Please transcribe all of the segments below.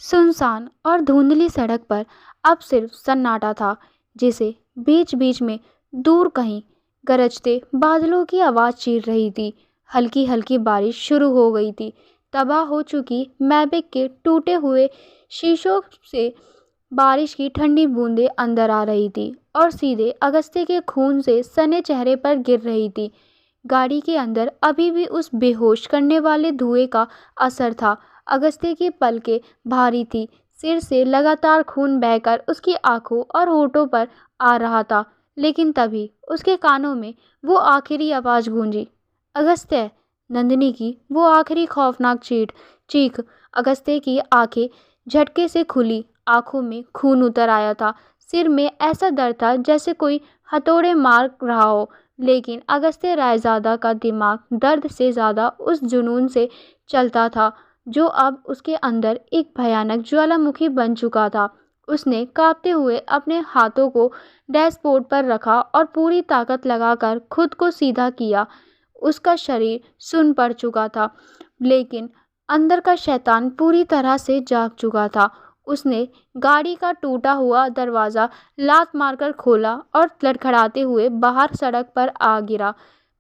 सुनसान और धुंधली सड़क पर अब सिर्फ सन्नाटा था, जिसे बीच बीच में दूर कहीं गरजते बादलों की आवाज़ चीर रही थी। हल्की हल्की बारिश शुरू हो गई थी। तबाह हो चुकी मैबिक के टूटे हुए शीशों से बारिश की ठंडी बूंदें अंदर आ रही थी और सीधे अगस्त्य के खून से सने चेहरे पर गिर रही थी। गाड़ी के अंदर अभी भी उस बेहोश करने वाले धुएं का असर था। अगस्त्य की पलकें भारी थी, सिर से लगातार खून बहकर उसकी आंखों और होठों पर आ रहा था। लेकिन तभी उसके कानों में वो आखिरी आवाज़ गूंजी, अगस्त्य। नंदिनी की वो आखिरी खौफनाक चीख। अगस्त्य की आंखें झटके से खुली, आंखों में खून उतर आया था। सिर में ऐसा दर्द था जैसे कोई हथौड़े मार रहा हो। लेकिन अगस्त्य रायजादा का दिमाग दर्द से ज़्यादा उस जुनून से चलता था जो अब उसके अंदर एक भयानक ज्वालामुखी बन चुका था। उसने कांपते हुए अपने हाथों को डैशबोर्ड पर रखा और पूरी ताकत लगाकर खुद को सीधा किया। उसका शरीर सुन्न पड़ चुका था, लेकिन अंदर का शैतान पूरी तरह से जाग चुका था। उसने गाड़ी का टूटा हुआ दरवाज़ा लात मारकर खोला और लड़खड़ाते हुए बाहर सड़क पर आ गिरा।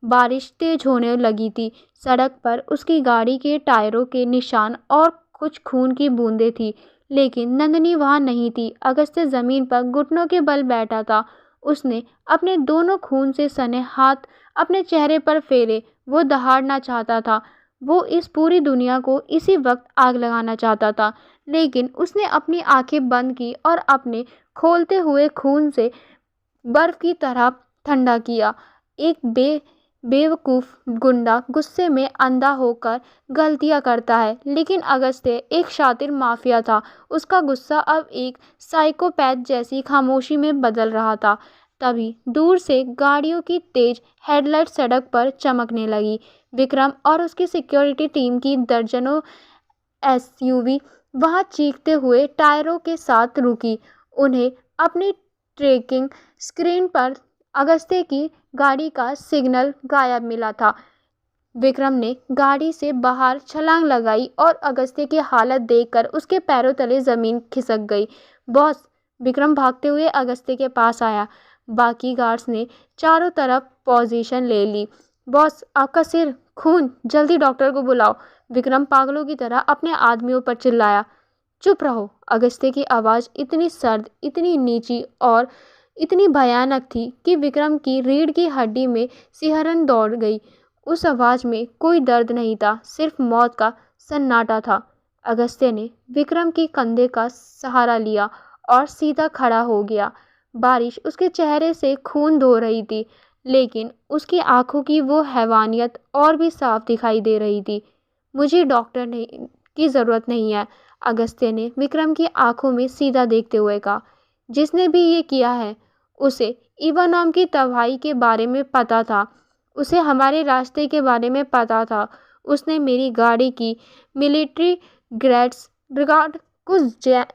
बारिश तेज होने लगी थी। सड़क पर उसकी गाड़ी के टायरों के निशान और कुछ खून की बूंदें थी, लेकिन नंदिनी वहां नहीं थी। अगस्त्य जमीन पर घुटनों के बल बैठा था। उसने अपने दोनों खून से सने हाथ अपने चेहरे पर फेरे। वो दहाड़ना चाहता था। वो इस पूरी दुनिया को इसी वक्त आग लगाना चाहता था, लेकिन उसने अपनी आंखें बंद की और अपने खोलते हुए खून से बर्फ की तरह ठंडा किया। एक बेवकूफ़ गुंडा गुस्से में अंधा होकर गलतियां करता है, लेकिन अगस्त्य एक शातिर माफिया था। उसका गुस्सा अब एक साइकोपैथ जैसी खामोशी में बदल रहा था। तभी दूर से गाड़ियों की तेज हेडलाइट सड़क पर चमकने लगी। विक्रम और उसकी सिक्योरिटी टीम की दर्जनों एसयूवी वहां चीखते हुए टायरों के साथ रुकी। उन्हें अपनी ट्रैकिंग स्क्रीन पर अगस्त्य की गाड़ी का सिग्नल गायब मिला था। विक्रम ने गाड़ी से बाहर छलांग लगाई और अगस्त्य की हालत देखकर उसके पैरों तले जमीन खिसक गई। बॉस! विक्रम भागते हुए अगस्त्य के पास आया। बाकी गार्ड्स ने चारों तरफ पोजीशन ले ली। बॉस, आपका सिर, खून, जल्दी डॉक्टर को बुलाओ। विक्रम पागलों की तरह अपने आदमियों पर चिल्लाया। चुप रहो! अगस्त्य की आवाज़ इतनी सर्द, इतनी नीची और इतनी भयानक थी कि विक्रम की रीढ़ की हड्डी में सिहरन दौड़ गई। उस आवाज़ में कोई दर्द नहीं था, सिर्फ मौत का सन्नाटा था। अगस्त्य ने विक्रम के कंधे का सहारा लिया और सीधा खड़ा हो गया। बारिश उसके चेहरे से खून धो रही थी, लेकिन उसकी आंखों की वो हैवानियत और भी साफ दिखाई दे रही थी। मुझे डॉक्टर नहीं की ज़रूरत नहीं है, अगस्त्य ने विक्रम की आंखों में सीधा देखते हुए कहा। जिसने भी ये किया है, उसे ईवा नाम की तबाही के बारे में पता था। उसे हमारे रास्ते के बारे में पता था। उसने मेरी गाड़ी की मिलिट्री ग्रेड्स रिगार्ड को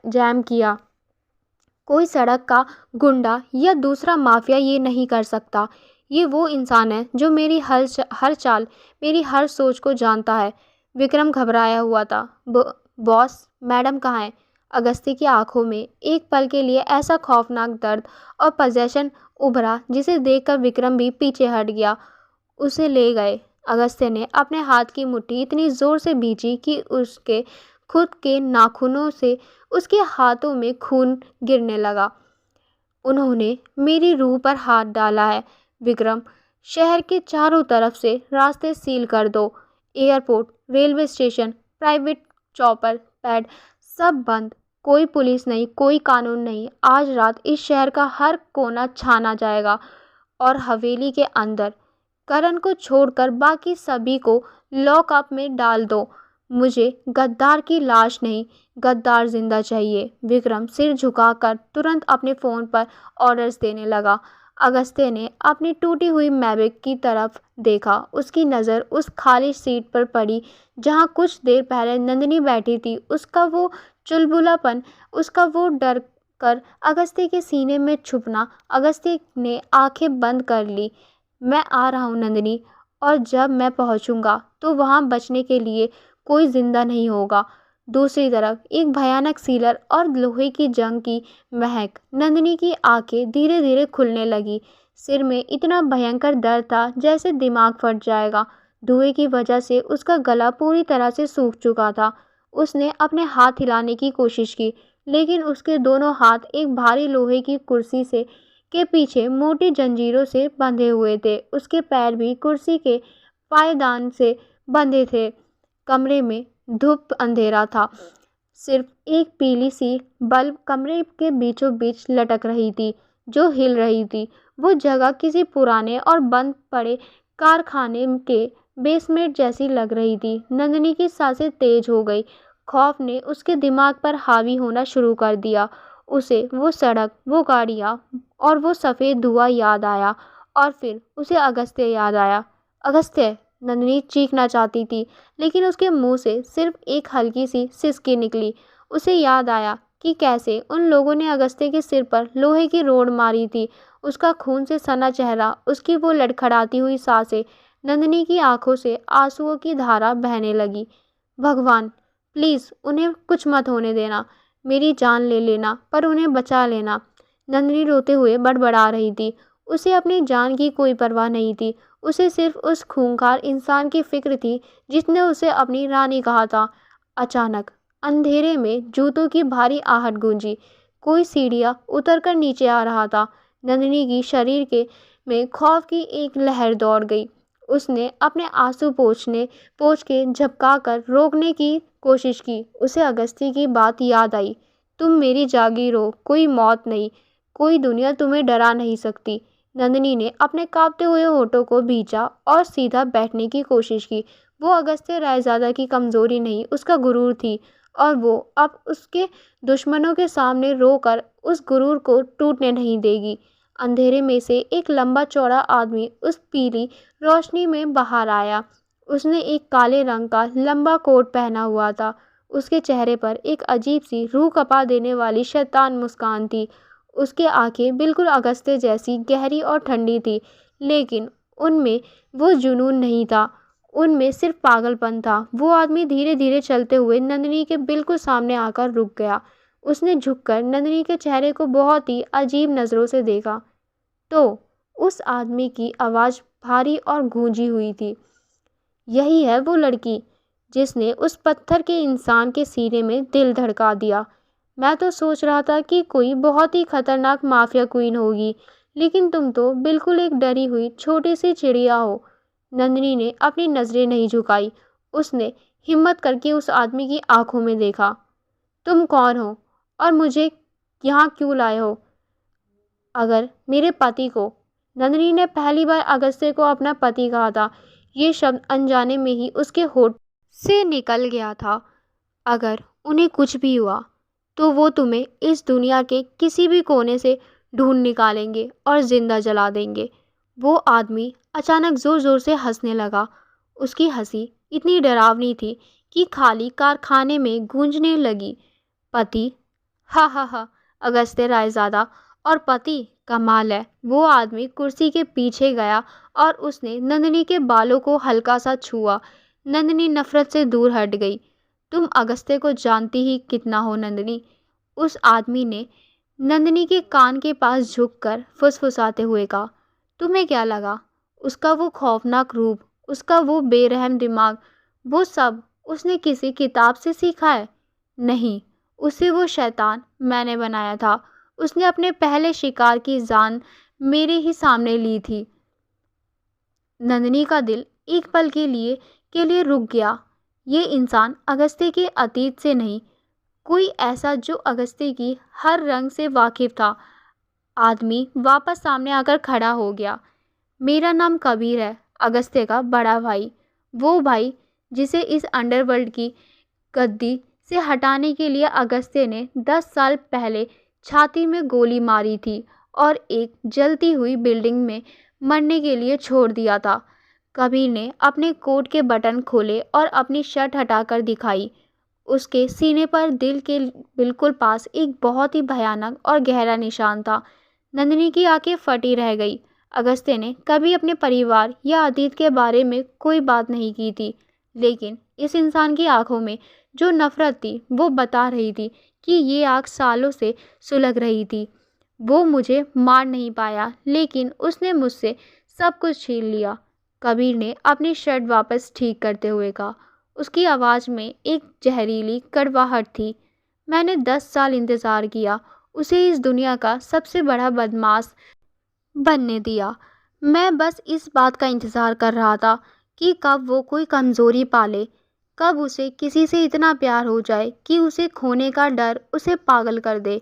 जैम किया। कोई सड़क का गुंडा या दूसरा माफिया ये नहीं कर सकता। ये वो इंसान है जो मेरी हर चाल, मेरी हर सोच को जानता है। विक्रम घबराया हुआ था। बॉस, मैडम कहाँ है? अगस्त्य की आंखों में एक पल के लिए ऐसा खौफनाक दर्द और पजेशन उभरा जिसे देखकर विक्रम भी पीछे हट गया। उसे ले गए। अगस्त्य ने अपने हाथ की मुट्ठी इतनी जोर से भींची कि उसके खुद के नाखूनों से उसके हाथों में खून गिरने लगा। उन्होंने मेरी रूह पर हाथ डाला है। विक्रम, शहर के चारों तरफ से रास्ते सील कर दो। Airport, railway station, private chopper pad, सब बंद। कोई पुलिस नहीं, कोई कानून नहीं। आज रात इस शहर का हर कोना छाना जाएगा। और हवेली के अंदर करण को छोड़कर बाकी सभी को लॉकअप में डाल दो। मुझे गद्दार की लाश नहीं, गद्दार जिंदा चाहिए। विक्रम सिर झुकाकर तुरंत अपने फ़ोन पर ऑर्डर्स देने लगा। अगस्त्य ने अपनी टूटी हुई मैविक की तरफ देखा। उसकी नज़र उस खाली सीट पर पड़ी जहां कुछ देर पहले नंदिनी बैठी थी। उसका वो चुलबुलापन, उसका वो डर कर अगस्त्य के सीने में छुपना। अगस्त्य ने आंखें बंद कर ली। मैं आ रहा हूँ नंदिनी, और जब मैं पहुँचूँगा तो वहाँ बचने के लिए कोई जिंदा नहीं होगा। दूसरी तरफ एक भयानक सीलर और लोहे की जंग की महक। नंदिनी की आंखें धीरे धीरे खुलने लगी। सिर में इतना भयंकर दर्द था जैसे दिमाग फट जाएगा। धुएं की वजह से उसका गला पूरी तरह से सूख चुका था। उसने अपने हाथ हिलाने की कोशिश की, लेकिन उसके दोनों हाथ एक भारी लोहे की कुर्सी से के पीछे मोटी जंजीरों से बंधे हुए थे। उसके पैर भी कुर्सी के पायदान से बंधे थे। कमरे में धूप अंधेरा था। सिर्फ एक पीली सी बल्ब कमरे के बीचों बीच लटक रही थी, जो हिल रही थी। वो जगह किसी पुराने और बंद पड़े कारखाने के बेसमेंट जैसी लग रही थी। नंदिनी की सांसें तेज हो गई। खौफ ने उसके दिमाग पर हावी होना शुरू कर दिया। उसे वो सड़क, वो गाड़ियाँ और वो सफ़ेद धुआं याद आया। और फिर उसे अगस्त्य याद आया। अगस्त्य! नंदिनी चीखना चाहती थी, लेकिन उसके मुंह से सिर्फ एक हल्की सी सिसकी निकली। उसे याद आया कि कैसे उन लोगों ने अगस्त्य के सिर पर लोहे की रोड मारी थी। उसका खून से सना चेहरा, उसकी वो लड़खड़ाती हुई सांसें। नंदिनी की आंखों से आंसुओं की धारा बहने लगी। भगवान, प्लीज़ उन्हें कुछ मत होने देना। मेरी जान ले लेना, पर उन्हें बचा लेना। नंदिनी रोते हुए बड़बड़ा रही थी। उसे अपनी जान की कोई परवाह नहीं थी। उसे सिर्फ उस खूंखार इंसान की फिक्र थी जिसने उसे अपनी रानी कहा था। अचानक अंधेरे में जूतों की भारी आहट गूंजी। कोई सीढ़ियां उतरकर नीचे आ रहा था। नंदिनी की शरीर के में खौफ की एक लहर दौड़ गई। उसने अपने आंसू पोंछ के झपका कर रोकने की कोशिश की। उसे अगस्ती की बात याद आई। तुम मेरी जागीर हो, कोई मौत नहीं, कोई दुनिया तुम्हें डरा नहीं सकती। नंदिनी ने अपने कांपते हुए होठों को भींचा और सीधा बैठने की कोशिश की। वो अगस्त्य रायजादा की कमजोरी नहीं, उसका गुरूर थी, और वो अब उसके दुश्मनों के सामने रोकर उस गुरूर को टूटने नहीं देगी। अंधेरे में से एक लंबा चौड़ा आदमी उस पीली रोशनी में बाहर आया। उसने एक काले रंग का लंबा कोट पहना हुआ था। उसके चेहरे पर एक अजीब सी रूह कपा देने वाली शैतान मुस्कान थी। उसकी आंखें बिल्कुल अगस्त्य जैसी गहरी और ठंडी थी, लेकिन उनमें वो जुनून नहीं था, उनमें सिर्फ पागलपन था। वो आदमी धीरे धीरे चलते हुए नंदिनी के बिल्कुल सामने आकर रुक गया। उसने झुककर नंदिनी के चेहरे को बहुत ही अजीब नज़रों से देखा। तो उस आदमी की आवाज़ भारी और गूंजी हुई थी। यही है वो लड़की जिसने उस पत्थर के इंसान के सीने में दिल धड़का दिया। मैं तो सोच रहा था कि कोई बहुत ही खतरनाक माफिया क्वीन होगी, लेकिन तुम तो बिल्कुल एक डरी हुई छोटी सी चिड़िया हो। नंदिनी ने अपनी नज़रें नहीं झुकाई। उसने हिम्मत करके उस आदमी की आंखों में देखा। तुम कौन हो और मुझे यहाँ क्यों लाए हो? अगर मेरे पति को, नंदिनी ने पहली बार अगस्त्य को अपना पति कहा था। ये शब्द अनजाने में ही उसके होठ से निकल गया था। अगर उन्हें कुछ भी हुआ तो वो तुम्हें इस दुनिया के किसी भी कोने से ढूंढ निकालेंगे और जिंदा जला देंगे। वो आदमी अचानक जोर जोर से हंसने लगा। उसकी हंसी इतनी डरावनी थी कि खाली कारखाने में गूंजने लगी। पति? हा हा हा, अगस्त्य रायजादा और पति? कमाल है। वो आदमी कुर्सी के पीछे गया और उसने नंदिनी के बालों को हल्का सा छुआ। नंदिनी नफरत से दूर हट गई। तुम अगस्त्य को जानती ही कितना हो नंदिनी? उस आदमी ने नंदिनी के कान के पास झुककर फुसफुसाते हुए कहा। तुम्हें क्या लगा? उसका वो खौफनाक रूप, उसका वो बेरहम दिमाग, वो सब उसने किसी किताब से सीखा है? नहीं, उसे वो शैतान मैंने बनाया था। उसने अपने पहले शिकार की जान मेरे ही सामने ली थी। नंदिनी का दिल एक पल के लिए रुक गया। ये इंसान अगस्त्य के अतीत से नहीं, कोई ऐसा जो अगस्त्य की हर रंग से वाकिफ था। आदमी वापस सामने आकर खड़ा हो गया। मेरा नाम कबीर है, अगस्त्य का बड़ा भाई। वो भाई जिसे इस अंडरवर्ल्ड की गद्दी से हटाने के लिए अगस्त्य ने 10 साल पहले छाती में गोली मारी थी और एक जलती हुई बिल्डिंग में मरने के लिए छोड़ दिया था। कबीर ने अपने कोट के बटन खोले और अपनी शर्ट हटाकर दिखाई। उसके सीने पर दिल के बिल्कुल पास एक बहुत ही भयानक और गहरा निशान था। नंदिनी की आंखें फटी रह गई। अगस्त्य ने कभी अपने परिवार या अतीत के बारे में कोई बात नहीं की थी, लेकिन इस इंसान की आंखों में जो नफरत थी वो बता रही थी कि ये आग सालों से सुलग रही थी। वो मुझे मार नहीं पाया, लेकिन उसने मुझसे सब कुछ छीन लिया। कबीर ने अपनी शर्ट वापस ठीक करते हुए कहा। उसकी आवाज़ में एक जहरीली कड़वाहट थी। मैंने 10 साल इंतज़ार किया, उसे इस दुनिया का सबसे बड़ा बदमाश बनने दिया। मैं बस इस बात का इंतज़ार कर रहा था कि कब वो कोई कमज़ोरी पाले, कब उसे किसी से इतना प्यार हो जाए कि उसे खोने का डर उसे पागल कर दे।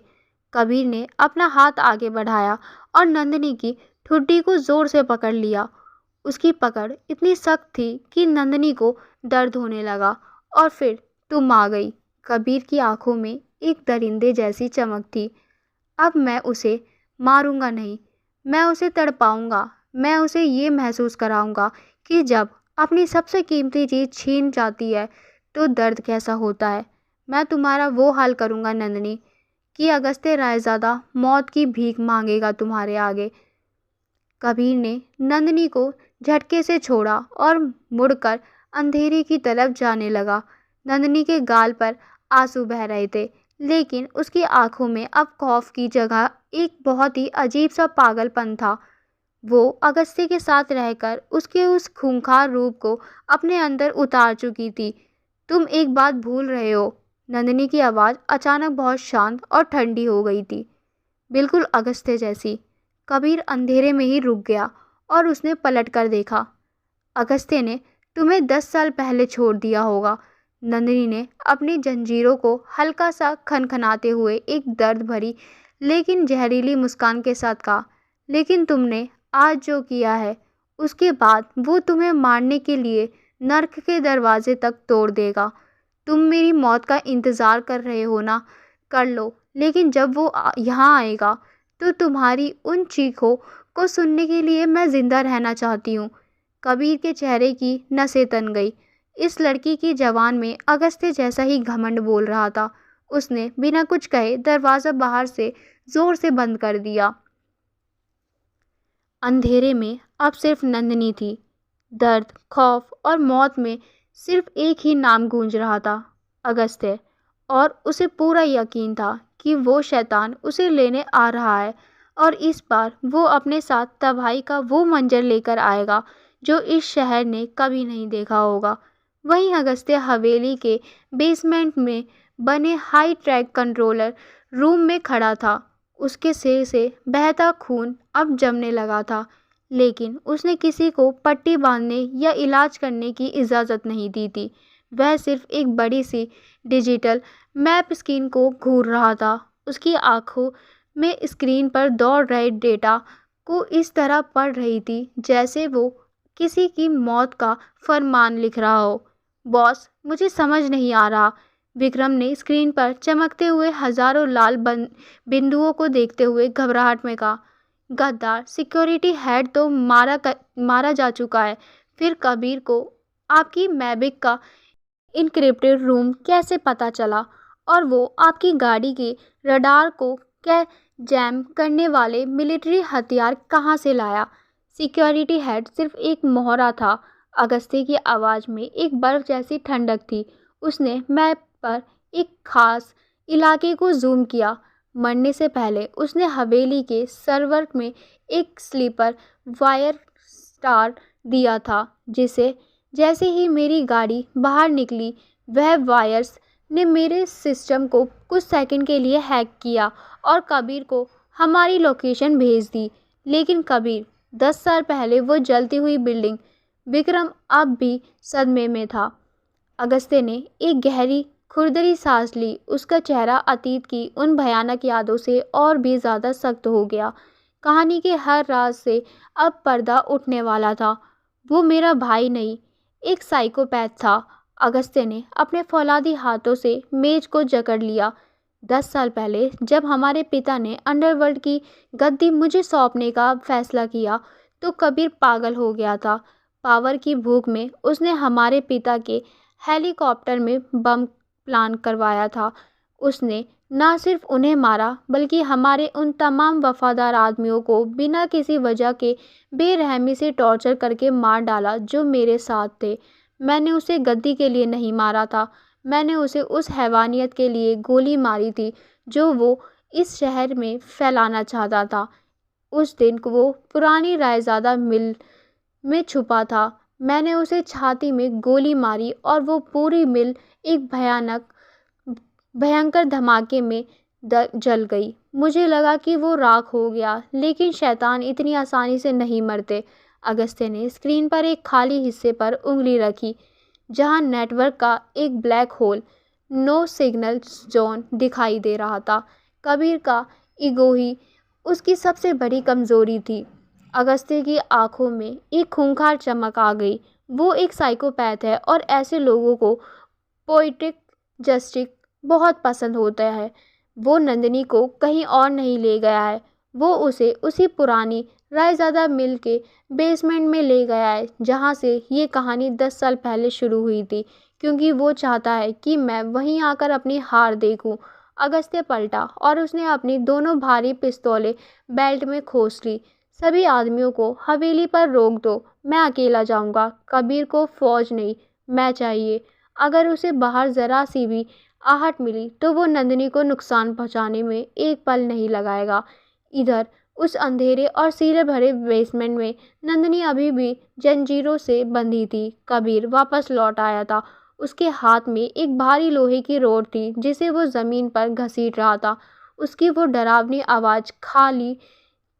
कबीर ने अपना हाथ आगे बढ़ाया और नंदिनी की ठुड्डी को ज़ोर से पकड़ लिया। उसकी पकड़ इतनी सख्त थी कि नंदिनी को दर्द होने लगा। और फिर तुम आ गई। कबीर की आंखों में एक दरिंदे जैसी चमक थी। अब मैं उसे मारूंगा नहीं, मैं उसे तड़पाऊंगा। मैं उसे ये महसूस कराऊंगा कि जब अपनी सबसे कीमती चीज़ छीन जाती है तो दर्द कैसा होता है। मैं तुम्हारा वो हाल करूंगा नंदिनी कि अगस्त्य रायज़ादा मौत की भीख मांगेगा तुम्हारे आगे। कबीर ने नंदिनी को झटके से छोड़ा और मुड़कर अंधेरे की तरफ जाने लगा। नंदिनी के गाल पर आंसू बह रहे थे, लेकिन उसकी आंखों में अब खौफ की जगह एक बहुत ही अजीब सा पागलपन था। वो अगस्त्य के साथ रहकर उसके उस खूंखार रूप को अपने अंदर उतार चुकी थी। तुम एक बात भूल रहे हो। नंदिनी की आवाज़ अचानक बहुत शांत और ठंडी हो गई थी, बिल्कुल अगस्त्य जैसी। कबीर अंधेरे में ही रुक गया और उसने पलट कर देखा। अगस्त्य ने तुम्हें 10 साल पहले छोड़ दिया होगा। नंदिनी ने अपनी जंजीरों को हल्का सा खनखनाते हुए एक दर्द भरी लेकिन जहरीली मुस्कान के साथ कहा, लेकिन तुमने आज जो किया है उसके बाद वो तुम्हें मारने के लिए नर्क के दरवाजे तक तोड़ देगा। तुम मेरी मौत का इंतज़ार कर रहे हो ना, कर लो, लेकिन जब वो यहाँ आएगा तो तुम्हारी उन चीखों को सुनने के लिए मैं ज़िंदा रहना चाहती हूँ। कबीर के चेहरे की नसें तन गई। इस लड़की की जवान में अगस्त्य जैसा ही घमंड बोल रहा था। उसने बिना कुछ कहे दरवाज़ा बाहर से ज़ोर से बंद कर दिया। अंधेरे में अब सिर्फ नंदिनी थी। दर्द, खौफ और मौत में सिर्फ एक ही नाम गूंज रहा था, अगस्त्य। और उसे पूरा यकीन था कि वो शैतान उसे लेने आ रहा है और इस बार वो अपने साथ तबाही का वो मंजर लेकर आएगा जो इस शहर ने कभी नहीं देखा होगा। वहीं अगस्त्य हवेली के बेसमेंट में बने हाई ट्रैक कंट्रोलर रूम में खड़ा था। उसके सिर से बहता खून अब जमने लगा था, लेकिन उसने किसी को पट्टी बांधने या इलाज करने की इजाज़त नहीं दी थी। वह सिर्फ एक बड़ी सी डिजिटल मैप स्क्रीन को घूर रहा था। उसकी आंखों में स्क्रीन पर दौड़ रहे डेटा को इस तरह पढ़ रही थी जैसे वो किसी की मौत का फरमान लिख रहा हो। बॉस, मुझे समझ नहीं आ रहा। विक्रम ने स्क्रीन पर चमकते हुए हजारों लाल बिंदुओं को देखते हुए घबराहट में कहा। गद्दार सिक्योरिटी हेड तो मारा जा चुका है। फिर कबीर को आपकी मैबिक का इनक्रिप्टेड रूम कैसे पता चला, और वो आपकी गाड़ी के रडार को क्या जैम करने वाले मिलिट्री हथियार कहाँ से लाया? सिक्योरिटी हेड सिर्फ एक मोहरा था। अगस्त्य की आवाज़ में एक बर्फ जैसी ठंडक थी। उसने मैप पर एक खास इलाके को जूम किया। मरने से पहले उसने हवेली के सर्वर में एक स्लीपर वायर स्टार दिया था, जिसे जैसे ही मेरी गाड़ी बाहर निकली वह वायर्स ने मेरे सिस्टम को कुछ सेकंड के लिए हैक किया और कबीर को हमारी लोकेशन भेज दी। लेकिन कबीर, 10 साल पहले वो जलती हुई बिल्डिंग। विक्रम अब भी सदमे में था। अगस्त्य ने एक गहरी खुरदरी सांस ली। उसका चेहरा अतीत की उन भयानक यादों से और भी ज़्यादा सख्त हो गया। कहानी के हर राज से अब पर्दा उठने वाला था। वो मेरा भाई नहीं, एक साइकोपैथ था। अगस्त्य ने अपने फौलादी हाथों से मेज को जकड़ लिया। 10 साल पहले जब हमारे पिता ने अंडरवर्ल्ड की गद्दी मुझे सौंपने का फैसला किया तो कबीर पागल हो गया था। पावर की भूख में उसने हमारे पिता के हेलीकॉप्टर में बम प्लान करवाया था। उसने न सिर्फ उन्हें मारा बल्कि हमारे उन तमाम वफादार आदमियों को बिना किसी वजह के बेरहमी से टॉर्चर करके मार डाला जो मेरे साथ थे। मैंने उसे गद्दी के लिए नहीं मारा था, मैंने उसे उस हैवानियत के लिए गोली मारी थी जो वो इस शहर में फैलाना चाहता था। उस दिन वो पुरानी रायज़ादा मिल में छुपा था। मैंने उसे छाती में गोली मारी और वो पूरी मिल एक भयंकर धमाके में जल गई। मुझे लगा कि वो राख हो गया, लेकिन शैतान इतनी आसानी से नहीं मरते। अगस्त्य ने स्क्रीन पर एक खाली हिस्से पर उंगली रखी, जहां नेटवर्क का एक black hole, no signal zone दिखाई दे रहा था। कबीर का ईगो ही उसकी सबसे बड़ी कमज़ोरी थी। अगस्त्य की आंखों में एक खूंखार चमक आ गई। वो एक साइकोपैथ है और ऐसे लोगों को पोइटिक जस्टिस बहुत पसंद होता है। वो नंदिनी को कहीं और नहीं ले गया है, वो उसे उसी पुरानी रायज़ादा मिल के बेसमेंट में ले गया है, जहाँ से ये कहानी 10 साल पहले शुरू हुई थी, क्योंकि वो चाहता है कि मैं वहीं आकर अपनी हार देखूं। अगस्त्य पलटा और उसने अपनी दोनों भारी पिस्तौलें बेल्ट में खोस ली। सभी आदमियों को हवेली पर रोक दो, मैं अकेला जाऊंगा। कबीर को फौज नहीं, मैं चाहिए। अगर उसे बाहर ज़रा सी भी आहट मिली तो वो नंदिनी को नुकसान पहुंचाने में एक पल नहीं लगाएगा। इधर उस अंधेरे और सीले भरे बेसमेंट में नंदिनी अभी भी जंजीरों से बंधी थी। कबीर वापस लौट आया था। उसके हाथ में एक भारी लोहे की रॉड थी जिसे वो ज़मीन पर घसीट रहा था। उसकी वो डरावनी आवाज़ खाली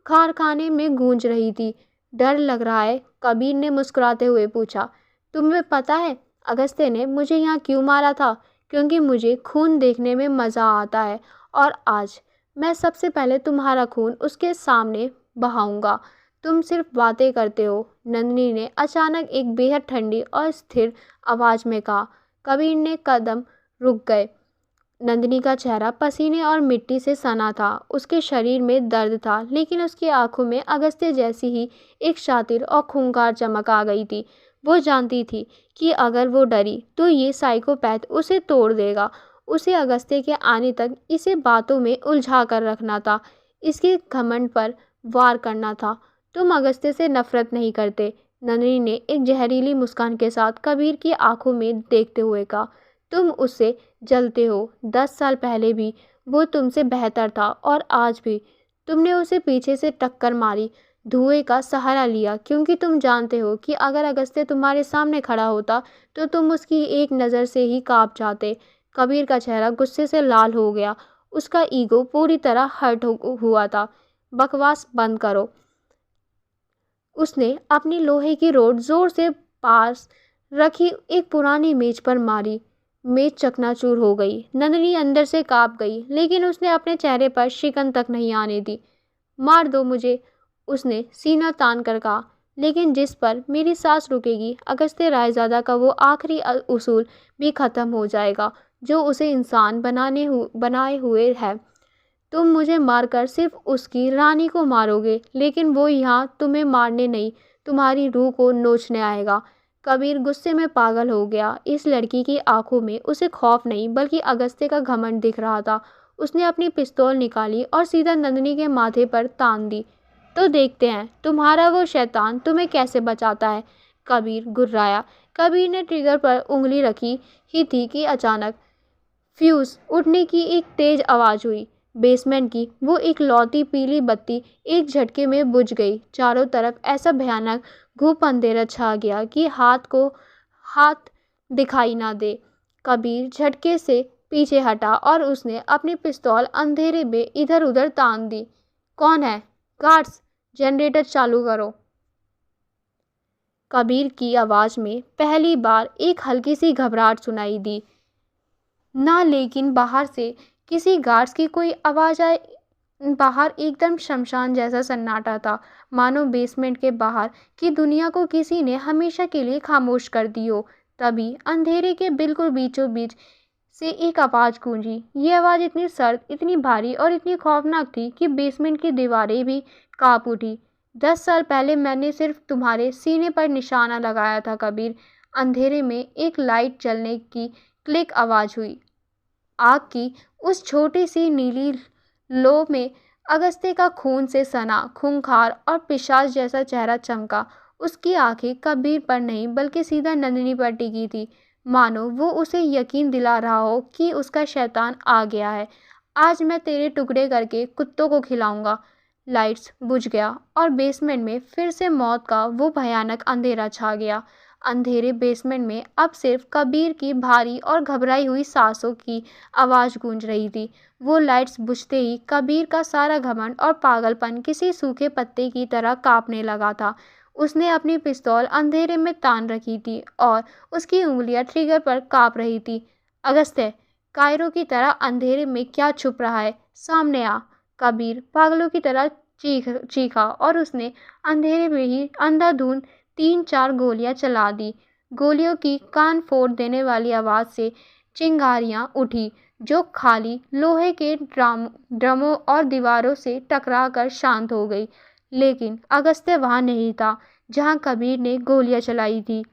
कारखाने में गूंज रही थी। डर लग रहा है? कबीर ने मुस्कुराते हुए पूछा। तुम्हें पता है अगस्त्य ने मुझे यहाँ क्यों मारा था? क्योंकि मुझे खून देखने में मज़ा आता है, और आज मैं सबसे पहले तुम्हारा खून उसके सामने बहाऊंगा। तुम सिर्फ बातें करते हो, नंदिनी ने अचानक एक बेहद ठंडी और स्थिर आवाज़ में कहा। कबीर ने कदम रुक गए। नंदिनी का चेहरा पसीने और मिट्टी से सना था। उसके शरीर में दर्द था, लेकिन उसकी आंखों में अगस्त्य जैसी ही एक शातिर और खूंखार चमक आ गई थी। वो जानती थी कि अगर वो डरी तो ये साइकोपैथ उसे तोड़ देगा। उसे अगस्त्य के आने तक इसे बातों में उलझा कर रखना था, इसके घमंड पर वार करना था। तुम अगस्त्य से नफरत नहीं करते, नंदिनी ने एक जहरीली मुस्कान के साथ कबीर की आंखों में देखते हुए कहा। तुम उससे जलते हो। 10 साल पहले भी वो तुमसे बेहतर था, और आज भी। तुमने उसे पीछे से टक्कर मारी, धुएं का सहारा लिया, क्योंकि तुम जानते हो कि अगर अगस्त्य तुम्हारे सामने खड़ा होता तो तुम उसकी एक नज़र से ही कांप जाते। कबीर का चेहरा गुस्से से लाल हो गया। उसका ईगो पूरी तरह हर्ट हुआ था। बकवास बंद करो। उसने अपनी लोहे की रॉड जोर से पास रखी एक पुरानी मेज पर मारी। मेज चकनाचूर हो गई। नंदिनी अंदर से कांप गई, लेकिन उसने अपने चेहरे पर शिकन तक नहीं आने दी। मार दो मुझे, उसने सीना तान कर कहा, लेकिन जिस पर मेरी सांस रुकेगी, अगस्त्य रायज़ादा का वो आखिरी उसूल भी ख़त्म हो जाएगा जो उसे इंसान बनाए हुए है। तुम मुझे मारकर सिर्फ उसकी रानी को मारोगे, लेकिन वो यहाँ तुम्हें मारने नहीं, तुम्हारी रूह को नोचने आएगा। कबीर गुस्से में पागल हो गया। इस लड़की की आंखों में उसे खौफ नहीं, बल्कि अगस्त्य का घमंड दिख रहा था। उसने अपनी पिस्तौल निकाली और सीधा नंदिनी के माथे पर तान दी। तो देखते हैं तुम्हारा वो शैतान तुम्हें कैसे बचाता है। कबीर गुर्राया। कबीर ने ट्रिगर पर उंगली रखी ही थी कि अचानक फ्यूज उठने की एक तेज आवाज़ हुई। बेसमेंट की वो इकलौती पीली बत्ती एक झटके में बुझ गई। चारों तरफ ऐसा भयानक घुप अंधेरा छा गया कि हाथ दिखाई ना दे। कबीर झटके से पीछे हटा और उसने अपनी पिस्तौल अंधेरे में इधर उधर तान दी। कौन है? गार्ड्स, जनरेटर चालू करो। कबीर की आवाज़ में पहली बार एक हल्की सी घबराहट सुनाई दी ना, लेकिन बाहर से किसी गार्ड्स की कोई आवाज़ आए। बाहर एकदम शमशान जैसा सन्नाटा था, मानो बेसमेंट के बाहर की दुनिया को किसी ने हमेशा के लिए खामोश कर दी हो। तभी अंधेरे के बिल्कुल बीचों बीच से एक आवाज़ गूंजी। ये आवाज़ इतनी सर्द, इतनी भारी और इतनी खौफनाक थी कि बेसमेंट की दीवारें भी कांप उठी। 10 साल पहले मैंने सिर्फ तुम्हारे सीने पर निशाना लगाया था कबीर। अंधेरे में एक लाइट जलने की क्लिक आवाज़ हुई। आग की उस छोटी सी नीली लो में अगस्त्य का खून से सना, खूंखार और पिशाच जैसा चेहरा चमका। उसकी आंखें कबीर पर नहीं बल्कि सीधा नंदिनी पर टिकी थी, मानो वो उसे यकीन दिला रहा हो कि उसका शैतान आ गया है। आज मैं तेरे टुकड़े करके कुत्तों को खिलाऊंगा। लाइट्स बुझ गया और बेसमेंट में फिर से मौत का वो भयानक अंधेरा छा गया। अंधेरे बेसमेंट में अब सिर्फ कबीर की भारी और घबराई हुई सांसों की आवाज़ गूंज रही थी। वो लाइट्स बुझते ही कबीर का सारा घमंड और पागलपन किसी सूखे पत्ते की तरह कांपने लगा था। उसने अपनी पिस्तौल अंधेरे में तान रखी थी और उसकी उंगलियां ट्रिगर पर कांप रही थी। अगस्त्य, कायरों की तरह अंधेरे में क्या छुप रहा है? सामने आ! कबीर पागलों की तरह चीखा और उसने अंधेरे में ही अंधाधुंध 3-4 गोलियां चला दी। गोलियों की कान फोड़ देने वाली आवाज़ से चिंगारियां उठी, जो खाली लोहे के ड्रमों और दीवारों से टकराकर शांत हो गई। लेकिन अगस्त्य वहां नहीं था जहां कबीर ने गोलियां चलाई थी।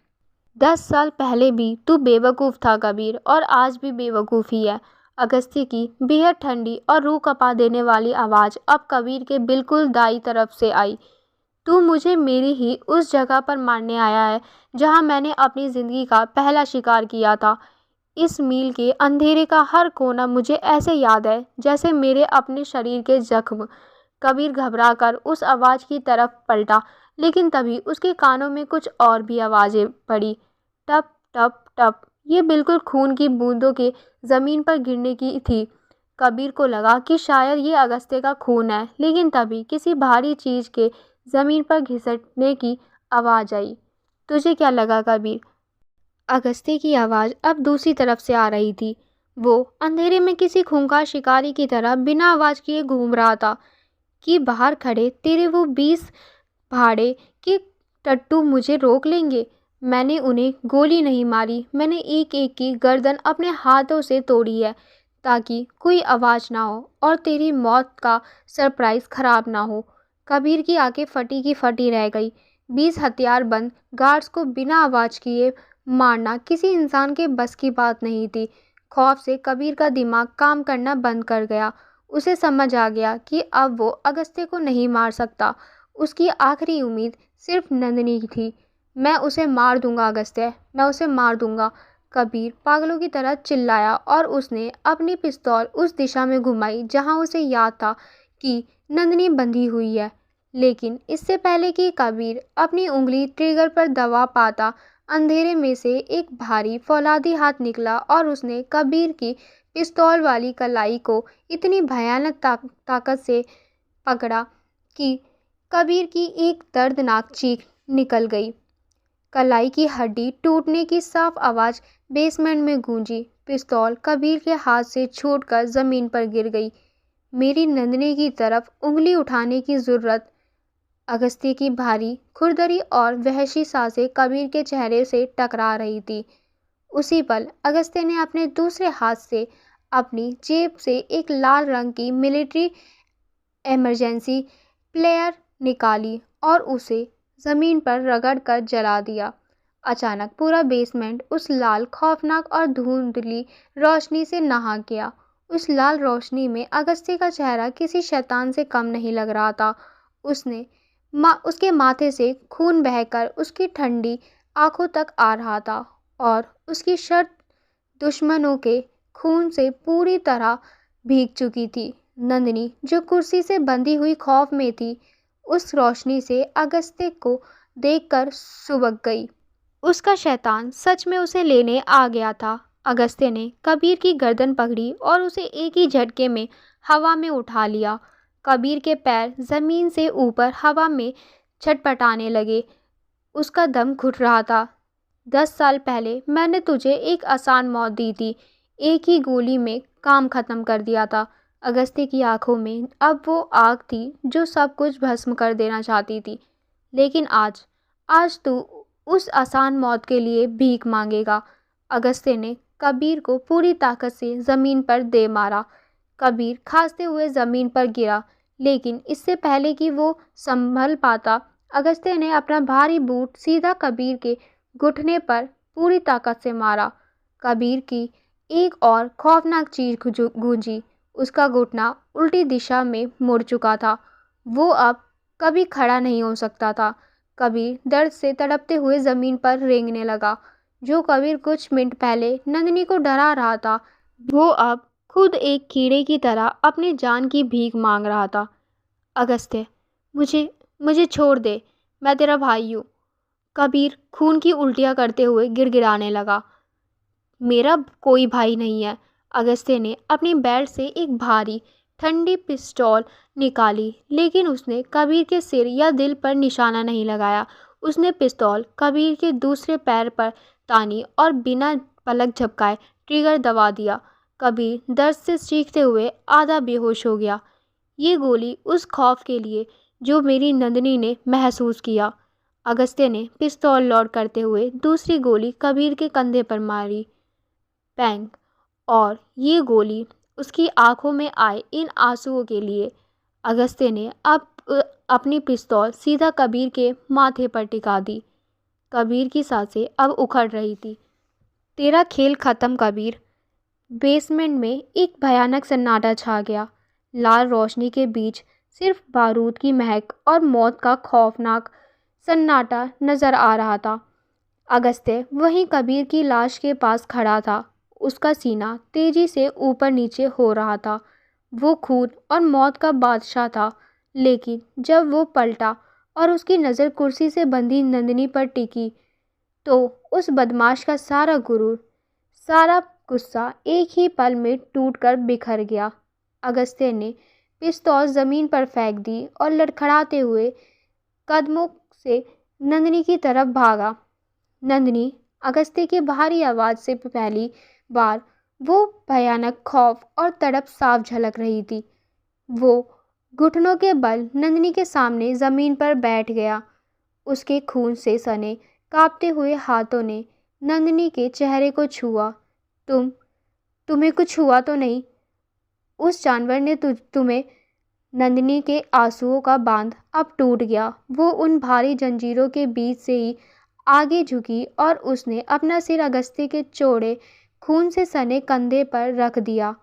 10 साल पहले भी तू बेवकूफ़ था कबीर, और आज भी बेवकूफ़ ही है। अगस्त्य की बेहद ठंडी और रूह कँपा देने वाली आवाज़ अब कबीर के बिल्कुल दाईं तरफ से आई। तू मुझे मेरी ही उस जगह पर मारने आया है जहां मैंने अपनी ज़िंदगी का पहला शिकार किया था। इस मील के अंधेरे का हर कोना मुझे ऐसे याद है जैसे मेरे अपने शरीर के जख्म। कबीर घबराकर उस आवाज़ की तरफ पलटा, लेकिन तभी उसके कानों में कुछ और भी आवाज़ें पड़ी। टप टप टप। ये बिल्कुल खून की बूंदों के ज़मीन पर गिरने की थी। कबीर को लगा कि शायद ये अगस्त्य का खून है, लेकिन तभी किसी भारी चीज़ के ज़मीन पर घिसटने की आवाज़ आई। तुझे क्या लगा कबीर? अगस्त्य की आवाज़ अब दूसरी तरफ से आ रही थी। वो अंधेरे में किसी खूंखार शिकारी की तरह बिना आवाज़ किए घूम रहा था कि बाहर खड़े तेरे वो 20 भाड़े के टट्टू मुझे रोक लेंगे। मैंने उन्हें गोली नहीं मारी, मैंने एक एक की गर्दन अपने हाथों से तोड़ी है ताकि कोई आवाज़ ना हो और तेरी मौत का सरप्राइज़ ख़राब ना हो। कबीर की आंखें फटी की फटी रह गई। 20 हथियारबंद गार्ड्स को बिना आवाज़ किए मारना किसी इंसान के बस की बात नहीं थी। खौफ से कबीर का दिमाग काम करना बंद कर गया। उसे समझ आ गया कि अब वो अगस्त्य को नहीं मार सकता। उसकी आखिरी उम्मीद सिर्फ नंदिनी की थी। मैं उसे मार दूंगा अगस्त्य, मैं उसे मार दूंगा। कबीर पागलों की तरह चिल्लाया और उसने अपनी पिस्तौल उस दिशा में घुमाई जहां उसे याद था कि नंदिनी बंधी हुई है। लेकिन इससे पहले कि कबीर अपनी उंगली ट्रिगर पर दबा पाता, अंधेरे में से एक भारी फौलादी हाथ निकला और उसने कबीर की पिस्तौल वाली कलाई को इतनी भयानक ताकत से पकड़ा कि कबीर की एक दर्दनाक चीख निकल गई। कलाई की हड्डी टूटने की साफ आवाज़ बेसमेंट में गूंजी। पिस्तौल कबीर के हाथ से छूटकर ज़मीन पर गिर गई। मेरी नंदिनी की तरफ उंगली उठाने की ज़रूरत। अगस्त्य की भारी खुरदरी और वहशी सांसें कबीर के चेहरे से टकरा रही थी। उसी पल अगस्त्य ने अपने दूसरे हाथ से अपनी जेब से एक लाल रंग की मिलिट्री इमरजेंसी प्लेयर निकाली और उसे ज़मीन पर रगड़कर जला दिया। अचानक पूरा बेसमेंट उस लाल, खौफनाक और धुंधली रोशनी से नहा गया। उस लाल रोशनी में अगस्त्य का चेहरा किसी शैतान से कम नहीं लग रहा था। उसके माथे से खून बहकर उसकी ठंडी आंखों तक आ रहा था और उसकी शर्ट दुश्मनों के खून से पूरी तरह भीग चुकी थी। नंदिनी, जो कुर्सी से बंधी हुई खौफ में थी, उस रोशनी से अगस्त्य को देखकर सुबक गई। उसका शैतान सच में उसे लेने आ गया था। अगस्त्य ने कबीर की गर्दन पकड़ी और उसे एक ही झटके में हवा में उठा लिया। कबीर के पैर ज़मीन से ऊपर हवा में छटपटाने लगे। उसका दम घुट रहा था। 10 साल पहले मैंने तुझे एक आसान मौत दी थी, एक ही गोली में काम ख़त्म कर दिया था। अगस्त्य की आंखों में अब वो आग थी जो सब कुछ भस्म कर देना चाहती थी। लेकिन आज तू उस आसान मौत के लिए भीख मांगेगा। अगस्त्य ने कबीर को पूरी ताकत से ज़मीन पर दे मारा। कबीर खांसते हुए ज़मीन पर गिरा, लेकिन इससे पहले कि वो संभल पाता, अगस्त्य ने अपना भारी बूट सीधा कबीर के घुटने पर पूरी ताकत से मारा। कबीर की एक और खौफनाक चीख गूंजी। उसका घुटना उल्टी दिशा में मुड़ चुका था। वो अब कभी खड़ा नहीं हो सकता था। कबीर दर्द से तड़पते हुए जमीन पर रेंगने लगा। जो कबीर कुछ मिनट पहले नंदिनी को डरा रहा था, वो अब खुद एक कीड़े की तरह अपनी जान की भीख मांग रहा था। अगस्त्य, मुझे मुझे छोड़ दे, मैं तेरा भाई हूँ। कबीर खून की उल्टियाँ करते हुए गिड़गिड़ाने लगा। मेरा कोई भाई नहीं है। अगस्त्य ने अपनी बेल्ट से एक भारी ठंडी पिस्तौल निकाली, लेकिन उसने कबीर के सिर या दिल पर निशाना नहीं लगाया। उसने पिस्तौल कबीर के दूसरे पैर पर तानी और बिना पलक झपकाए ट्रिगर दबा दिया। कबीर दर्द से चीखते हुए आधा बेहोश हो गया। ये गोली उस खौफ के लिए जो मेरी नंदिनी ने महसूस किया। अगस्त्य ने पिस्तौल लोड करते हुए दूसरी गोली कबीर के कंधे पर मारी। पैंग! और ये गोली उसकी आंखों में आए इन आंसुओं के लिए। अगस्त्य ने अब अपनी पिस्तौल सीधा कबीर के माथे पर टिका दी। कबीर की सांसें अब उखड़ रही थी। तेरा खेल खत्म कबीर। बेसमेंट में एक भयानक सन्नाटा छा गया। लाल रोशनी के बीच सिर्फ बारूद की महक और मौत का खौफनाक सन्नाटा नजर आ रहा था। अगस्त्य वहीं कबीर की लाश के पास खड़ा था। उसका सीना तेजी से ऊपर नीचे हो रहा था। वो खून और मौत का बादशाह था, लेकिन जब वो पलटा और उसकी नज़र कुर्सी से बंधी नंदिनी पर टिकी, तो उस बदमाश का सारा गुरूर, सारा गुस्सा एक ही पल में टूटकर बिखर गया। अगस्त्य ने पिस्तौल ज़मीन पर फेंक दी और लड़खड़ाते हुए कदमों से नंदिनी की तरफ भागा। नंदिनी! अगस्त्य की भारी आवाज़ से पहली बार वो भयानक खौफ और तड़प साफ झलक रही थी। वो घुटनों के बल नंदिनी के सामने ज़मीन पर बैठ गया। उसके खून से सने कांपते हुए हाथों ने नंदिनी के चेहरे को छुआ। तुम्हें कुछ हुआ तो नहीं? उस जानवर ने तुम्हें? नंदिनी के आंसुओं का बांध अब टूट गया। वो उन भारी जंजीरों के बीच से ही आगे झुकी और उसने अपना सिर अगस्त्य के चौड़े खून से सने कंधे पर रख दिया।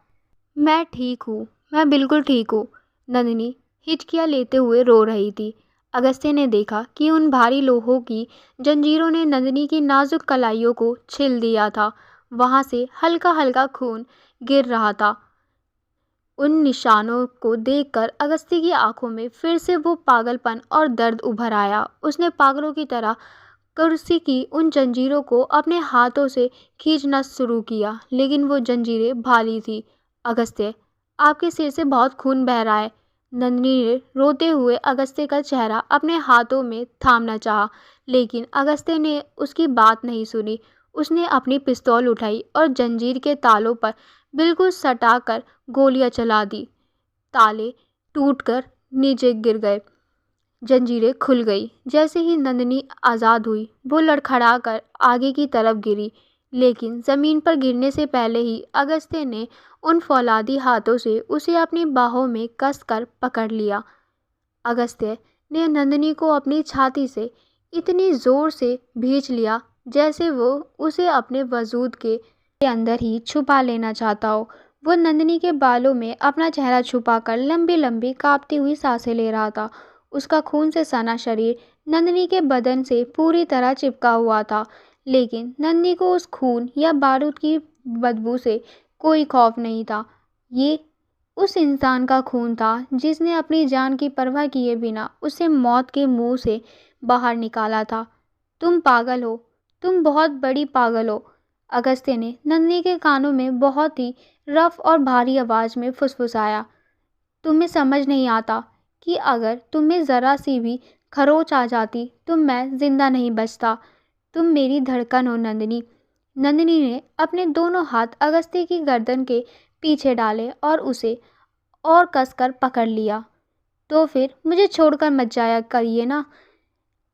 मैं ठीक हूँ, मैं बिल्कुल ठीक हूँ। नंदिनी हिचकियाँ लेते हुए रो रही थी। अगस्त्य ने देखा कि उन भारी लोहों की जंजीरों ने नंदिनी की नाजुक कलाइयों को छिल दिया था। वहाँ से हल्का हल्का खून गिर रहा था। उन निशानों को देखकर अगस्त्य की आंखों में फिर से वो पागलपन और दर्द उभर आया। उसने पागलों की तरह कुर्सी की उन जंजीरों को अपने हाथों से खींचना शुरू किया, लेकिन वो जंजीरें भारी थी। अगस्त्य, आपके सिर से बहुत खून बह रहा है। नंदिनी ने रोते हुए अगस्त्य का चेहरा अपने हाथों में थामना चाहा, लेकिन अगस्त्य ने उसकी बात नहीं सुनी। उसने अपनी पिस्तौल उठाई और जंजीर के तालों पर बिल्कुल सटाकर गोलियां चला दी। ताले टूटकर नीचे गिर गए। जंजीरें खुल गई। जैसे ही नंदिनी आज़ाद हुई, वो लड़खड़ाकर आगे की तरफ गिरी, लेकिन ज़मीन पर गिरने से पहले ही अगस्त्य ने उन फौलादी हाथों से उसे अपनी बाहों में कसकर पकड़ लिया। अगस्त्य ने नंदिनी को अपनी छाती से इतनी ज़ोर से भींच लिया जैसे वो उसे अपने वजूद के अंदर ही छुपा लेना चाहता हो। वो नंदिनी के बालों में अपना चेहरा छुपाकर लंबी लंबी कांपती हुई सांसें ले रहा था। उसका खून से सना शरीर नंदिनी के बदन से पूरी तरह चिपका हुआ था, लेकिन नंदिनी को उस खून या बारूद की बदबू से कोई खौफ नहीं था। ये उस इंसान का खून था जिसने अपनी जान की परवाह किए बिना उसे मौत के मुंह से बाहर निकाला था। तुम पागल हो, तुम बहुत बड़ी पागल हो। अगस्त्य ने नंदिनी के कानों में बहुत ही रफ और भारी आवाज़ में फुसफुसाया। तुम्हें समझ नहीं आता कि अगर तुम्हें ज़रा सी भी खरोच आ जाती तो मैं जिंदा नहीं बचता। तुम मेरी धड़कन हो नंदिनी। नंदिनी ने अपने दोनों हाथ अगस्त्य की गर्दन के पीछे डाले और उसे और कसकर पकड़ लिया। तो फिर मुझे छोड़कर मत जाया करिए ना।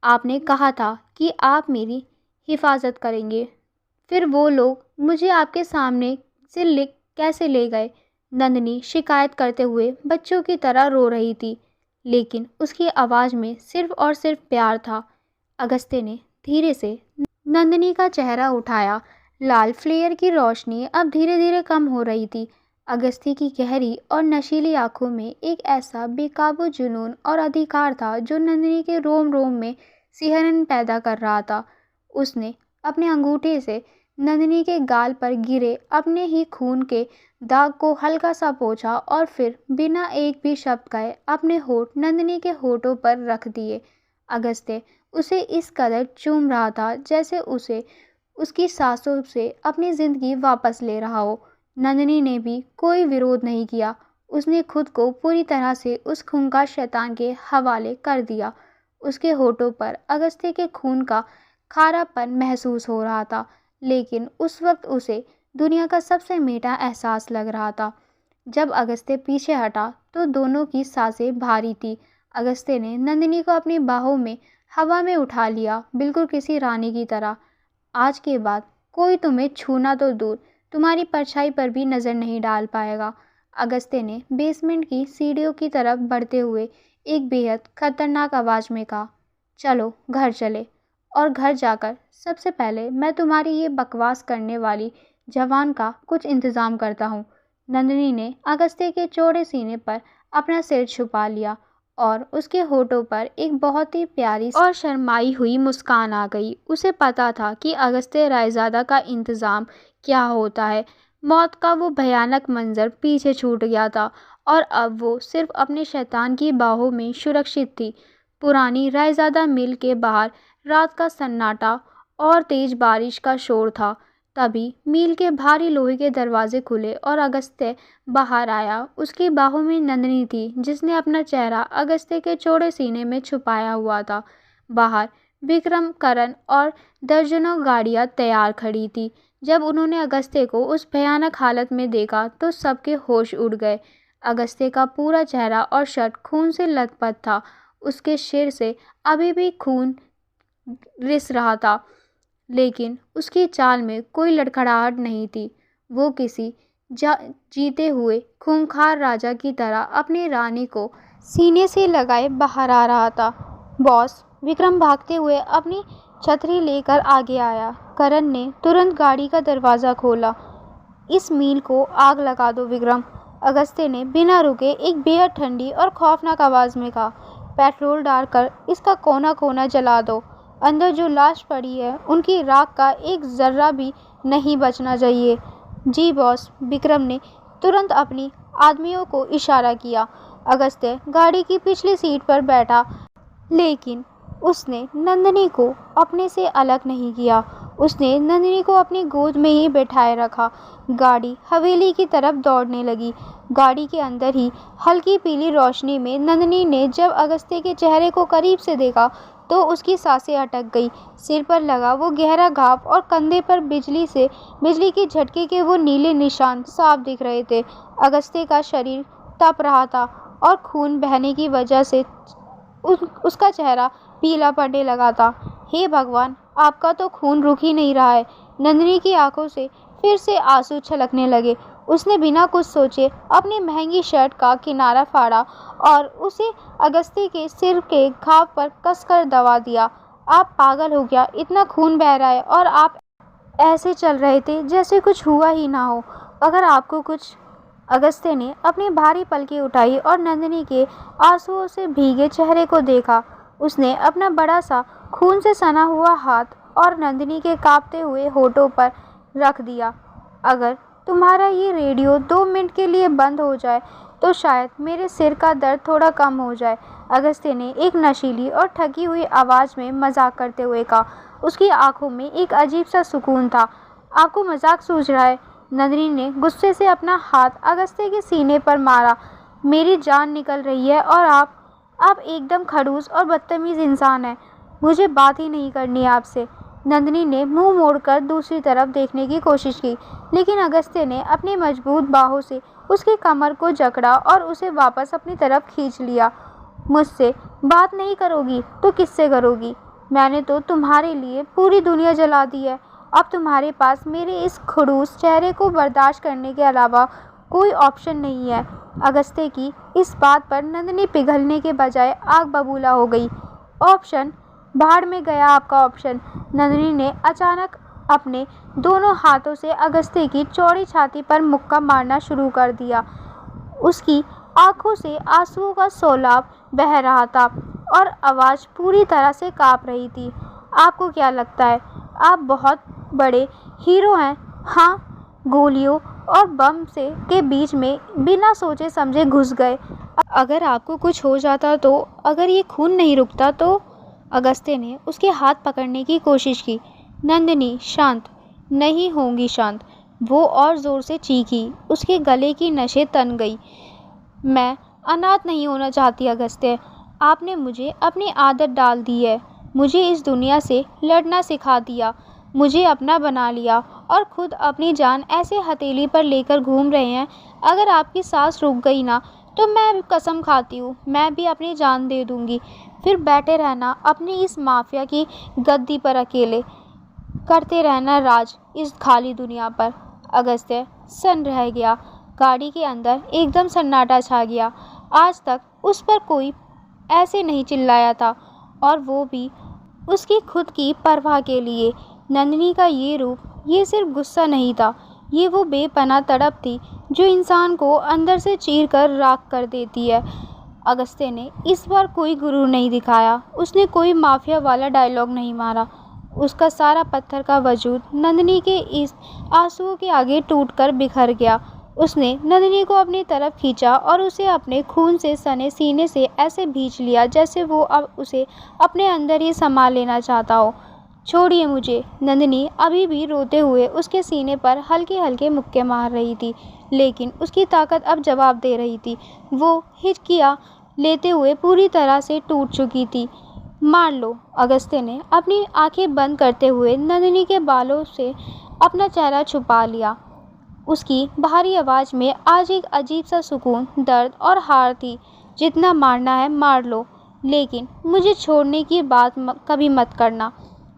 आपने कहा था कि आप मेरी हिफाजत करेंगे। फिर वो लोग मुझे आपके सामने से कैसे ले गए? नंदिनी शिकायत करते हुए बच्चों की तरह रो रही थी, लेकिन उसकी आवाज़ में सिर्फ और सिर्फ प्यार था। अगस्त्य ने धीरे से नंदिनी का चेहरा उठाया। लाल फ्लेयर की रोशनी अब धीरे धीरे कम हो रही थी। अगस्त्य की गहरी और नशीली आंखों में एक ऐसा बेकाबू जुनून और अधिकार था जो नंदिनी के रोम रोम में सिहरन पैदा कर रहा था। उसने अपने अंगूठे से नंदिनी के गाल पर गिरे अपने ही खून के दाग को हल्का सा पोंछा और फिर बिना एक भी शब्द कहे अपने होठ नंदिनी के होठों पर रख दिए। अगस्त्य उसे इस कदर चूम रहा था जैसे उसे उसकी सांसों से अपनी जिंदगी वापस ले रहा हो। नंदिनी ने भी कोई विरोध नहीं किया। उसने खुद को पूरी तरह से उस खूंखार शैतान के हवाले कर दिया। उसके होठों पर अगस्त्य के खून का खारापन महसूस हो रहा था, लेकिन उस वक्त उसे दुनिया का सबसे मीठा एहसास लग रहा था। जब अगस्त्य पीछे हटा तो दोनों की सांसें भारी थी। अगस्त्य ने नंदिनी को अपनी बाहों में हवा में उठा लिया, बिल्कुल किसी रानी की तरह। आज के बाद कोई तुम्हें छूना तो दूर, तुम्हारी परछाई पर भी नज़र नहीं डाल पाएगा। अगस्त्य ने बेसमेंट की सीढ़ियों की तरफ बढ़ते हुए एक बेहद खतरनाक आवाज़ में कहा, चलो घर चले, और घर जाकर सबसे पहले मैं तुम्हारी ये बकवास करने वाली जवान का कुछ इंतज़ाम करता हूँ। नंदिनी ने अगस्त्य के चौड़े सीने पर अपना सिर छुपा लिया और उसके होठों पर एक बहुत ही प्यारी और शर्माई हुई मुस्कान आ गई। उसे पता था कि अगस्त्य रायज़ादा का इंतज़ाम क्या होता है। मौत का वो भयानक मंजर पीछे छूट गया था और अब वो सिर्फ अपने शैतान की बाहों में सुरक्षित थी। पुरानी रायज़ादा मिल के बाहर रात का सन्नाटा और तेज़ बारिश का शोर था। तभी मील के भारी लोहे के दरवाजे खुले और अगस्त्य बाहर आया। उसकी बाहों में नंदिनी थी, जिसने अपना चेहरा अगस्त्य के चौड़े सीने में छुपाया हुआ था। बाहर विक्रम, करण और दर्जनों गाड़ियां तैयार खड़ी थी। जब उन्होंने अगस्त्य को उस भयानक हालत में देखा तो सबके होश उड़ गए। अगस्त्य का पूरा चेहरा और शर्ट खून से लथपथ था। उसके सिर से अभी भी खून रिस रहा था, लेकिन उसकी चाल में कोई लड़खड़ाहट नहीं थी। वो किसी जीते हुए खूंखार राजा की तरह अपनी रानी को सीने से लगाए बाहर आ रहा था। बॉस, विक्रम भागते हुए अपनी छतरी लेकर आगे आया। करण ने तुरंत गाड़ी का दरवाज़ा खोला। इस मील को आग लगा दो विक्रम, अगस्त्य ने बिना रुके एक बेहद ठंडी और खौफनाक आवाज़ में कहा। पेट्रोल डालकर इसका कोना कोना जला दो। अंदर जो लाश पड़ी है उनकी राख का एक ज़र्रा भी नहीं बचना चाहिए। जी बॉस, विक्रम ने तुरंत अपनी आदमियों को इशारा किया। अगस्त्य गाड़ी की पिछली सीट पर बैठा, लेकिन उसने नंदिनी को अपने से अलग नहीं किया। उसने नंदिनी को अपनी गोद में ही बैठाए रखा। गाड़ी हवेली की तरफ दौड़ने लगी। गाड़ी के अंदर ही हल्की पीली रोशनी में नंदिनी ने जब अगस्त्य के चेहरे को करीब से देखा तो उसकी सांसें अटक गई। सिर पर लगा वो गहरा घाव और कंधे पर बिजली की झटके के वो नीले निशान साफ दिख रहे थे। अगस्त्य का शरीर तप रहा था और खून बहने की वजह से उसका चेहरा पीला पड़ने लगा था। हे भगवान, आपका तो खून रुक ही नहीं रहा है। नंदिनी की आंखों से फिर से आंसू छलकने लगे। उसने बिना कुछ सोचे अपनी महंगी शर्ट का किनारा फाड़ा और उसे अगस्त्य के सिर के घाव पर कसकर दबा दिया। आप पागल हो गया, इतना खून बह रहा है और आप ऐसे चल रहे थे जैसे कुछ हुआ ही ना हो। अगर आपको कुछ अगस्त्य ने अपनी भारी पलकें उठाई और नंदिनी के आंसुओं से भीगे चेहरे को देखा। उसने अपना बड़ा सा खून से सना हुआ हाथ और नंदिनी के कांपते हुए होठों पर रख दिया। अगर तुम्हारा ये रेडियो 2 मिनट के लिए बंद हो जाए तो शायद मेरे सिर का दर्द थोड़ा कम हो जाए, अगस्त्य ने एक नशीली और ठगी हुई आवाज़ में मजाक करते हुए कहा। उसकी आंखों में एक अजीब सा सुकून था। आपको मजाक सूझ रहा है? नंदिनी ने गुस्से से अपना हाथ अगस्त्य के सीने पर मारा। मेरी जान निकल रही है और आप एकदम खड़ूस और बदतमीज़ इंसान हैं। मुझे बात ही नहीं करनी है आपसे। नंदिनी ने मुंह मोड़कर दूसरी तरफ देखने की कोशिश की, लेकिन अगस्त्य ने अपनी मजबूत बाहों से उसकी कमर को जकड़ा और उसे वापस अपनी तरफ खींच लिया। मुझसे बात नहीं करोगी तो किससे करोगी? मैंने तो तुम्हारे लिए पूरी दुनिया जला दी है। अब तुम्हारे पास मेरे इस खड़ूस चेहरे को बर्दाश्त करने के अलावा कोई ऑप्शन नहीं है। अगस्त्य की इस बात पर नंदिनी पिघलने के बजाय आग बबूला हो गई। ऑप्शन? भाड़ में गया आपका ऑप्शन। नंदिनी ने अचानक अपने दोनों हाथों से अगस्त्य की चौड़ी छाती पर मुक्का मारना शुरू कर दिया। उसकी आंखों से आंसुओं का सैलाब बह रहा था। और आवाज़ पूरी तरह से काँप रही थी। आपको क्या लगता है आप बहुत बड़े हीरो हैं? हाँ, गोलियों और बम से के बीच में बिना सोचे समझे घुस गए। अगर आपको कुछ हो जाता तो, अगर ये खून नहीं रुकता तो। अगस्त्य ने उसके हाथ पकड़ने की कोशिश की। नंदिनी शांत, नहीं होंगी शांत, वो और ज़ोर से चीखी। उसके गले की नसें तन गई। मैं अनाथ नहीं होना चाहती अगस्त्य। आपने मुझे अपनी आदत डाल दी है, मुझे इस दुनिया से लड़ना सिखा दिया, मुझे अपना बना लिया और खुद अपनी जान ऐसे हथेली पर लेकर घूम रहे हैं। अगर आपकी सांस रुक गई ना तो मैं कसम खाती हूँ मैं भी अपनी जान दे दूँगी। फिर बैठे रहना अपनी इस माफिया की गद्दी पर, अकेले करते रहना राज इस खाली दुनिया पर। अगस्त्य सन्न रह गया। गाड़ी के अंदर एकदम सन्नाटा छा गया। आज तक उस पर कोई ऐसे नहीं चिल्लाया था, और वो भी उसकी खुद की परवाह के लिए। नंदिनी का ये रूप, ये सिर्फ गुस्सा नहीं था, ये वो बेपनाह तड़प थी जो इंसान को अंदर से चीर कर राख कर देती है। अगस्त्य ने इस बार कोई गुरूर नहीं दिखाया, उसने कोई माफिया वाला डायलॉग नहीं मारा। उसका सारा पत्थर का वजूद नंदिनी के इस आंसुओं के आगे टूटकर बिखर गया। उसने नंदिनी को अपनी तरफ खींचा और उसे अपने खून से सने सीने से ऐसे भींच लिया जैसे वो अब उसे अपने अंदर ही समा लेना चाहता हो। छोड़िए मुझे। नंदिनी अभी भी रोते हुए उसके सीने पर हल्के हल्के मुक्के मार रही थी, लेकिन उसकी ताकत अब जवाब दे रही थी। वो हिचकियाँ लेते हुए पूरी तरह से टूट चुकी थी। मार लो। अगस्त्य ने अपनी आंखें बंद करते हुए नंदिनी के बालों से अपना चेहरा छुपा लिया। उसकी भारी आवाज़ में आज एक अजीब सा सुकून, दर्द और हार थी। जितना मारना है मार लो, लेकिन मुझे छोड़ने की बात कभी मत करना।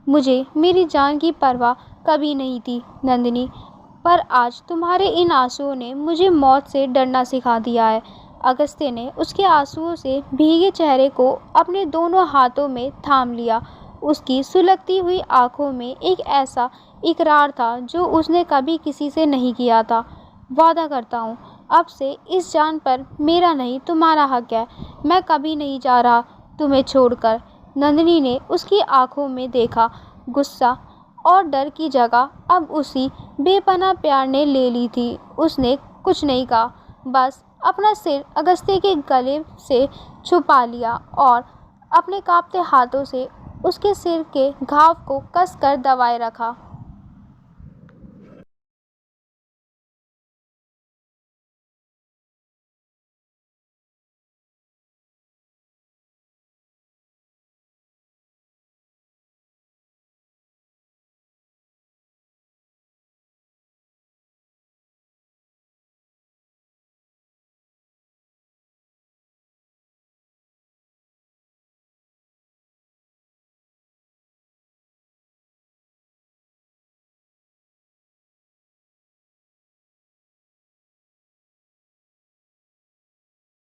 मुझे मेरी जान की परवाह कभी नहीं थी नंदिनी, पर आज तुम्हारे इन आंसुओं ने मुझे मौत से डरना सिखा दिया है। अगस्त्य ने उसके आंसुओं से भीगे चेहरे को अपने दोनों हाथों में थाम लिया। उसकी सुलगती हुई आंखों में एक ऐसा इकरार था जो उसने कभी किसी से नहीं किया था। वादा करता हूँ, अब से इस जान पर मेरा नहीं तुम्हारा हक है। मैं कभी नहीं जा रहा तुम्हें छोड़कर। नंदिनी ने उसकी आंखों में देखा। गुस्सा और डर की जगह अब उसी बेपनाह प्यार ने ले ली थी। उसने कुछ नहीं कहा, बस अपना सिर अगस्त्य के गले से छुपा लिया और अपने कांपते हाथों से उसके सिर के घाव को कसकर दबाए रखा।